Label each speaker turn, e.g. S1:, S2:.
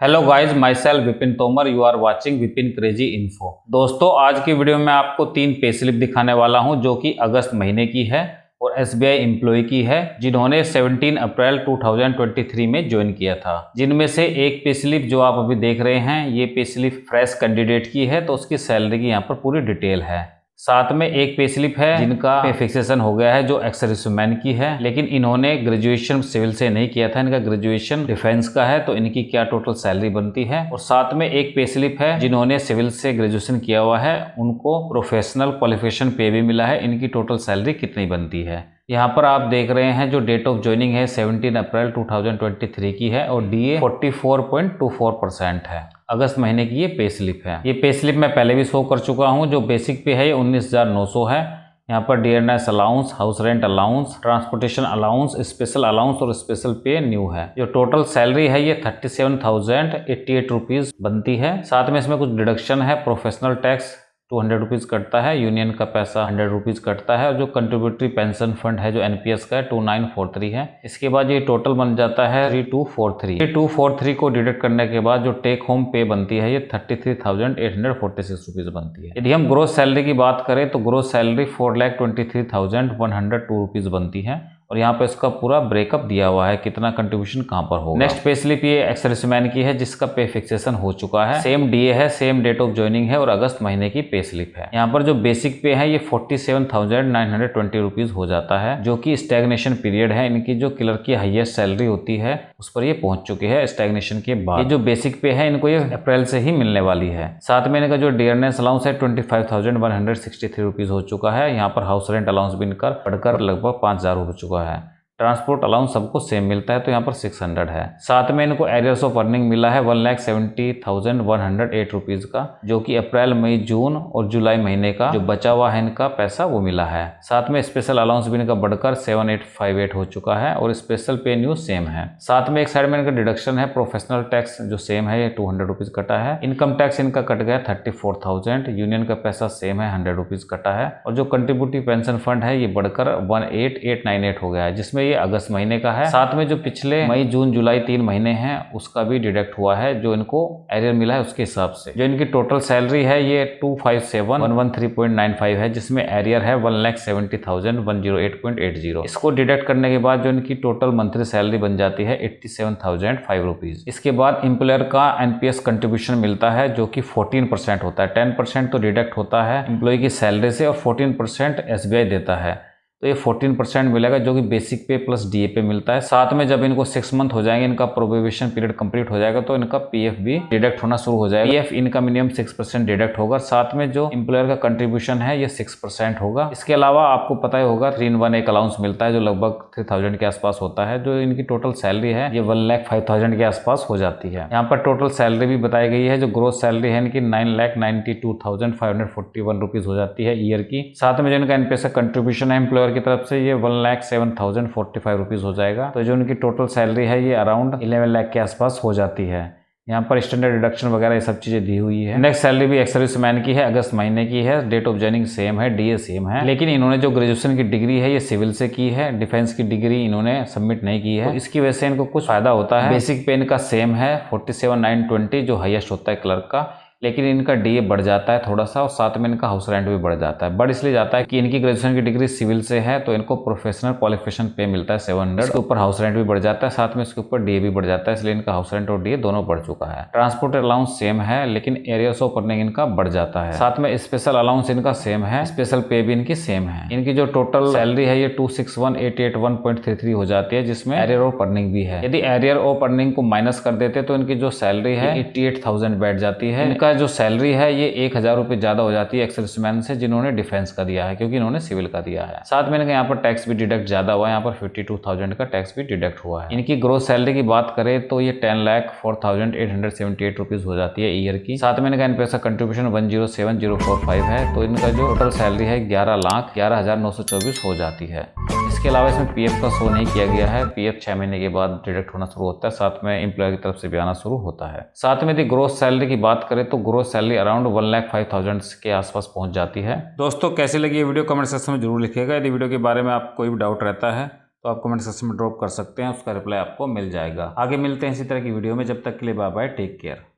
S1: Hello guys, myself Vipin Tomar. You are watching Vipin crazy info. दोस्तों, आज की वीडियो में आपको 3 पे स्लिप दिखाने वाला हूं जो कि अगस्त महीने की है और एसबीआई एम्प्लॉय की है, जिन्होंने 17 अप्रैल 2023 में ज्वाइन किया था। जिनमें से एक पे स्लिप जो आप अभी देख रहे हैं, ये पे स्लिप फ्रेश कैंडिडेट की है, तो उसकी सैलरी की यहाँ पर पूरी डिटेल है। साथ में एक पे स्लिप है जिनका पे फिक्सेशन हो गया है, जो एक्स सर्विसमैन की है, लेकिन इन्होंने ग्रेजुएशन सिविल से नहीं किया था, इनका ग्रेजुएशन डिफेंस का है, तो इनकी क्या टोटल सैलरी बनती है। और साथ में एक पे स्लिप है जिन्होंने सिविल से ग्रेजुएशन किया हुआ है, उनको प्रोफेशनल क्वालिफिकेशन पे भी मिला है, इनकी टोटल सैलरी कितनी बनती है। यहाँ पर आप देख रहे हैं जो डेट ऑफ ज्वाइनिंग है 17 अप्रैल 2023 की है और डीए 44.24% है। अगस्त महीने की ये पे स्लिप है। ये पे स्लिप मैं पहले भी शो कर चुका हूँ। जो बेसिक पे है ये 19,900 है। यहाँ पर dearness allowance, house rent allowance, transportation allowance, special allowance और स्पेशल पे न्यू है। जो टोटल सैलरी है ये 37,088 रुपीज़ बनती है। साथ में इसमें कुछ डिडक्शन है। प्रोफेशनल टैक्स 200 रुपीज़ कटता है, यूनियन का पैसा 100 रुपीज़ कटता है और जो कंट्रीब्यूटरी पेंशन फंड है जो एनपीएस का है 2943 है। इसके बाद ये टोटल बन जाता है 3243 को डिडक्ट करने के बाद जो टेक होम पे बनती है ये 33,846 रुपीज़ बनती है। यदि हम ग्रोस सैलरी की बात करें तो ग्रोस सैलरी 4,23,102 रुपीज़ बनती है और यहाँ पे इसका पूरा ब्रेकअप दिया हुआ है, कितना कंट्रीब्यूशन कहाँ पर होगा। नेक्स्ट पे स्लिप ये एक्स सर्विसमैन की है जिसका पे फिक्सेशन हो चुका है, सेम डीए है, सेम डेट ऑफ ज्वाइनिंग है और अगस्त महीने की पे स्लिप है। यहाँ पर जो बेसिक पे है ये 47,920 रुपीज़ हो जाता है, जो कि स्टैग्नेशन पीरियड है। इनकी जो क्लर्क की हाईएस्ट सैलरी होती है उस पर ये पहुंच चुके हैं स्टैग्नेशन के बाद। ये जो बेसिक पे है इनको ये अप्रैल से ही मिलने वाली है। साथ में इनका जो डियरनेस अलाउंस है 25,163 रुपीज़ हो चुका है। यहाँ पर हाउस रेंट अलाउंस भी इनका बढ़कर लगभग 5,000 हो चुका है। ट्रांसपोर्ट अलाउंस सबको सेम मिलता है, तो यहाँ पर 600 है। साथ में इनको एरियर्स ऑफ अर्निंग मिला है 1,70,108 रुपीज़ का, जो कि अप्रैल, मई, जून और जुलाई महीने का जो बचा हुआ है इनका पैसा वो मिला है। साथ में स्पेशल अलाउंस भी इनका बढ़कर 7,858 हो चुका है और स्पेशल पे न्यू सेम है। साथ में एक साइड में इनका डिडक्शन है। प्रोफेशनल टैक्स जो सेम है ये 200 रुपीज़ कटा है। इनकम टैक्स इनका कट गया 34,000। यूनियन का पैसा सेम है 100 रुपीज़ कटा है और जो कंट्रीब्यूटरी पेंशन फंड है ये बढ़कर 18,898 हो गया है, जिसमें ये अगस्त महीने का है। साथ में जो पिछले मई, जून, जुलाई 3 महीने हैं उसका भी डिडक्ट हुआ है, जो इनको एरियर मिला है उसके हिसाब से। जो इनकी टोटल सैलरी है ये 257,113.95 है, जिसमें एरियर है 1,70,108.80। इसको डिडक्ट करने के बाद जो इनकी टोटल मंथली सैलरी बन जाती है 87,005 रुपीज़। इसके बाद एम्प्लॉयर का एनपीएस कंट्रीब्यूशन मिलता है जो कि 14% होता है। 10% तो डिडक्ट होता है एम्प्लॉय की सैलरी से और 14% एसबीआई देता है, तो ये 14% मिलेगा, जो कि बेसिक पे प्लस डीए पे मिलता है। साथ में जब इनको 6 मंथ हो जाएंगे, इनका प्रोबेशन पीरियड कंप्लीट हो जाएगा, तो इनका पीएफ भी डिडक्ट होना शुरू हो जाएगा। पीएफ इनका मिनिमम 6% डिडक्ट होगा। साथ में जो एम्प्लॉयर का कंट्रीब्यूशन है ये 6% होगा। इसके अलावा आपको पता ही होगा 3-in-1 एक अलाउंस मिलता है जो लगभग 3,000 के आसपास होता है। जो इनकी टोटल सैलरी है ये 1,05,000 के आसपास हो जाती है। यहाँ पर टोटल सैलरी भी बताई गई है। जो ग्रोस सैलरी है इनकी 9,92,541 रुपीज़ हो जाती है ईयर की। साथ में जो इनका एनपीएस का कंट्रीब्यूशन है एम्प्लॉयर की तरफ से ये 1,07,045 रुपीज़ हो जाएगा। तो जो उनकी टोटल सैलरी है ये अराउंड 11 लाख के आसपास हो जाती है। यहाँ पर स्टैंडर्ड डिडक्शन वगैरह ये सब चीज़ें दी हुई है। नेक्स्ट सैलरी भी एक्स सर्विसमैन की है, अगस्त महीने की है। डेट ऑफ ज्वाइनिंग सेम है, डीए सेम है, लेकिन इन्होंने जो ग्रेजुएशन की डिग्री है ये सिविल से की है, डिफेंस की डिग्री इन्होंने सबमिट नहीं की है, तो इसकी वजह से इनको कुछ फायदा होता है। बेसिक पे इनका सेम है 47,920 जो हाईएस्ट होता है क्लर्क का, लेकिन इनका डीए बढ़ जाता है थोड़ा सा और साथ में इनका हाउस रेंट भी बढ़ जाता है। बढ़ इसलिए जाता है कि इनकी ग्रेजुएशन की डिग्री सिविल से है, तो इनको प्रोफेशनल क्वालिफिकेशन पे मिलता है 700। इसके ऊपर हाउस रेंट भी बढ़ जाता है, साथ में इसके ऊपर डीए भी बढ़ जाता है, इसलिए इनका हाउस रेंट और डीए दोनों बढ़ चुका है। ट्रांसपोर्ट अलाउंस सेम है, लेकिन एरियर्स ऑफ अर्निंग इनका बढ़ जाता है। साथ में स्पेशल अलाउंस इनका सेम है, स्पेशल पे भी इनकी सेम है। इनकी जो टोटल सैलरी है ये 261,881.33 हो जाती है, जिसमें एरियर ऑफ अर्निंग भी है। यदि एरियर ऑफ अर्निंग को माइनस कर देते तो इनकी जो सैलरी है 88,000 बैठ जाती है। इनका जो सैलरी है ये 1,000 रुपये ज्यादा हो जाती है एक्स सर्विसमैन से, जिन्होंने डिफेंस का दिया है, क्योंकि इन्होंने सिविल का दिया है। साथ में इनका यहाँ पर टैक्स भी डिडक्ट ज्यादा हुआ है, यहाँ पर 52,000 का टैक्स भी डिडक्ट हुआ है। इनकी ग्रोस सैलरी की बात करें तो ये 10,04,878 रुपीज़ हो जाती है ईयर की। साथ में इनका एनपीएस का कंट्रीब्यूशन 107,045 है, तो इनका जो टोटल सैलरी है 11,11,924 हो जाती है। इसके अलावा इसमें पीएफ का शो नहीं किया गया है। पीएफ 6 महीने के बाद डिडक्ट होना शुरू होता है, साथ में एम्प्लॉय की तरफ से भी आना शुरू होता है। साथ में यदि ग्रोस सैलरी की बात करें तो ग्रोस सैलरी अराउंड 1,05,000 के आसपास पहुंच जाती है। दोस्तों, कैसी लगी ये वीडियो कमेंट सेक्शन में जरूर लिखिएगा। यदि वीडियो के बारे में आपको कोई भी डाउट रहता है तो आप कमेंट सेक्शन में ड्रॉप कर सकते हैं, उसका रिप्लाई आपको मिल जाएगा। आगे मिलते हैं इसी तरह की वीडियो में, जब तक के लिए बाय बाय, टेक केयर।